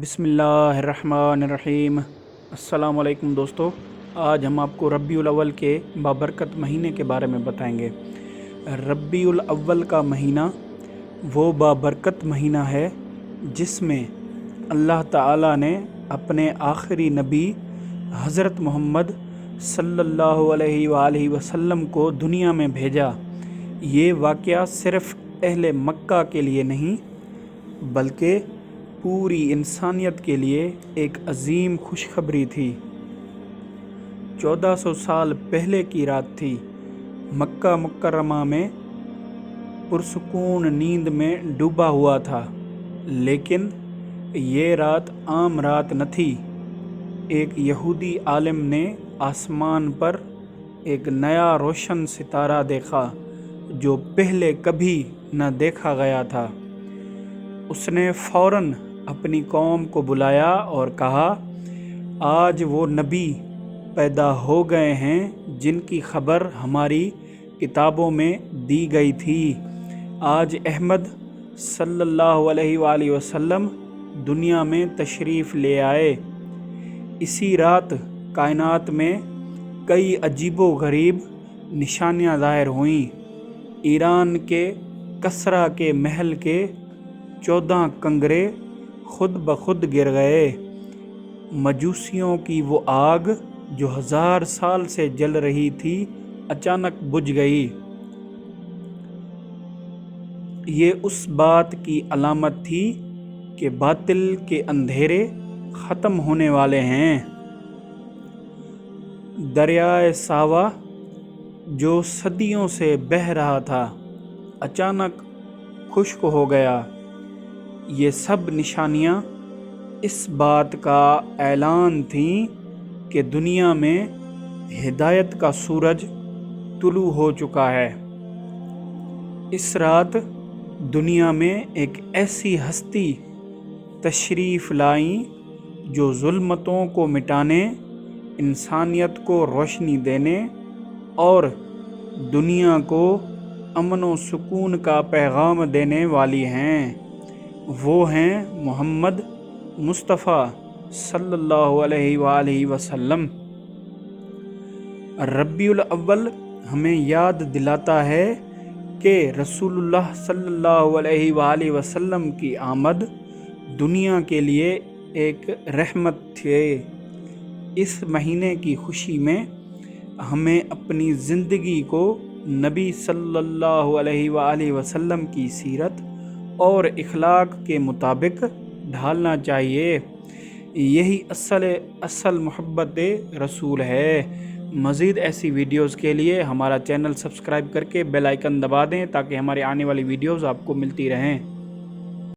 بسم اللہ الرحمن الرحیم۔ السلام علیکم دوستو، آج ہم آپ کو ربیع الاول کے بابرکت مہینے کے بارے میں بتائیں گے۔ ربیع الاول کا مہینہ وہ بابرکت مہینہ ہے جس میں اللہ تعالیٰ نے اپنے آخری نبی حضرت محمد صلی اللہ علیہ وآلہ وسلم کو دنیا میں بھیجا۔ یہ واقعہ صرف اہل مکہ کے لیے نہیں بلکہ پوری انسانیت کے لیے ایک عظیم خوشخبری تھی۔ 1400 سال پہلے کی رات تھی۔ مکہ مکرمہ میں پرسکون نیند میں ڈوبا ہوا تھا، لیکن یہ رات عام رات نہ تھی۔ ایک یہودی عالم نے آسمان پر ایک نیا روشن ستارہ دیکھا جو پہلے کبھی نہ دیکھا گیا تھا۔ اس نے فوراً اپنی قوم کو بلایا اور کہا، آج وہ نبی پیدا ہو گئے ہیں جن کی خبر ہماری کتابوں میں دی گئی تھی۔ آج احمد صلی اللہ علیہ وآلہ وسلم دنیا میں تشریف لے آئے۔ اسی رات کائنات میں کئی عجیب و غریب نشانیاں ظاہر ہوئیں۔ ایران کے کسریٰ کے محل کے 14 کنگرے خود بخود گر گئے۔ مجوسیوں کی وہ آگ جو 1000 سال سے جل رہی تھی اچانک بجھ گئی۔ یہ اس بات کی علامت تھی کہ باطل کے اندھیرے ختم ہونے والے ہیں۔ دریائے ساوا جو صدیوں سے بہہ رہا تھا اچانک خشک ہو گیا۔ یہ سب نشانیاں اس بات کا اعلان تھیں کہ دنیا میں ہدایت کا سورج طلوع ہو چکا ہے۔ اس رات دنیا میں ایک ایسی ہستی تشریف لائیں جو ظلمتوں کو مٹانے، انسانیت کو روشنی دینے اور دنیا کو امن و سکون کا پیغام دینے والی ہیں۔ وہ ہیں محمد مصطفیٰ صلی اللہ علیہ وآلہ وسلم۔ ربیع الاول ہمیں یاد دلاتا ہے کہ رسول اللہ صلی اللہ علیہ وآلہ وسلم کی آمد دنیا کے لیے ایک رحمت تھی۔ اس مہینے کی خوشی میں ہمیں اپنی زندگی کو نبی صلی اللہ علیہ وآلہ وسلم کی سیرت اور اخلاق کے مطابق ڈھالنا چاہیے۔ یہی اصل محبت رسول ہے۔ مزید ایسی ویڈیوز کے لیے ہمارا چینل سبسکرائب کر کے بیل آئیکن دبا دیں تاکہ ہماری آنے والی ویڈیوز آپ کو ملتی رہیں۔